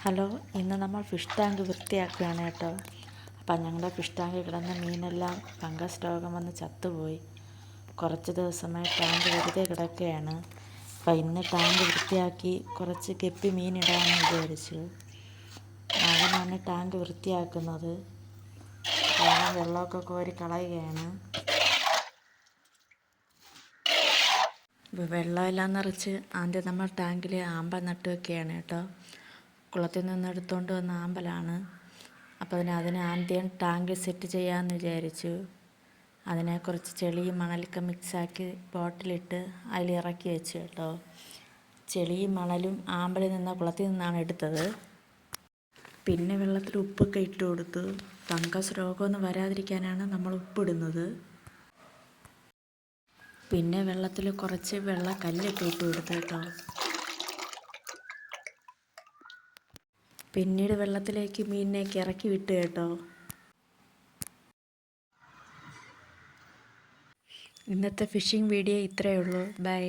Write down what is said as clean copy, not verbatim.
Hello, ഇന്ന് നമ്മൾ fish tank വൃത്തിയാക്കുകയാണ് കേട്ടോ. അപ്പം ഞങ്ങളുടെ ഫിഷ് ടാങ്കിൽ കിടന്ന മീനെല്ലാം ഫംഗസ് രോഗം വന്ന് ചത്തുപോയി. കുറച്ച് ദിവസമായി ടാങ്ക് വെറുതെ കിടക്കുകയാണ്. അപ്പം ഇന്ന് ടാങ്ക് വൃത്തിയാക്കി കുറച്ച് ഗപ്പി മീനിടാമെന്ന് വിചാരിച്ചു. അവനാണ് ടാങ്ക് വൃത്തിയാക്കുന്നത്. കാരണം വെള്ളമൊക്കെ കോരി കളയുകയാണ്. വെള്ളമെല്ലാം നിറച്ച് ആദ്യം നമ്മൾ ടാങ്കിൽ ആമ്പൽ നട്ട് വെക്കുകയാണ് കേട്ടോ. കുളത്തിൽ നിന്ന് എടുത്തുകൊണ്ട് വന്ന ആമ്പലാണ്. അപ്പോൾ അതിനെ ആദ്യം ടാങ്കിൽ സെറ്റ് ചെയ്യാമെന്ന് വിചാരിച്ചു. അതിനെ കുറച്ച് ചെളിയും മണലൊക്കെ മിക്സാക്കി ബോട്ടിലിട്ട് അതിൽ ഇറക്കി വെച്ചു കേട്ടോ. ചെളിയും മണലും ആമ്പലിൽ നിന്ന് കുളത്തിൽ നിന്നാണ് എടുത്തത്. പിന്നെ വെള്ളത്തിൽ ഉപ്പൊക്കെ ഇട്ട് കൊടുത്തു. ഫംഗസ് രോഗമൊന്നും വരാതിരിക്കാനാണ് നമ്മൾ ഉപ്പിടുന്നത്. പിന്നെ വെള്ളത്തിൽ കുറച്ച് കല്ലൊക്കെ ഇട്ട് കൊടുത്തു കേട്ടോ. പിന്നീട് വെള്ളത്തിലേക്ക് മീനിനെയൊക്കെ ഇറക്കി വിട്ടു കേട്ടോ. ഇന്നത്തെ ഫിഷിംഗ് വീഡിയോ ഇത്രയേ ഉള്ളൂ. ബൈ.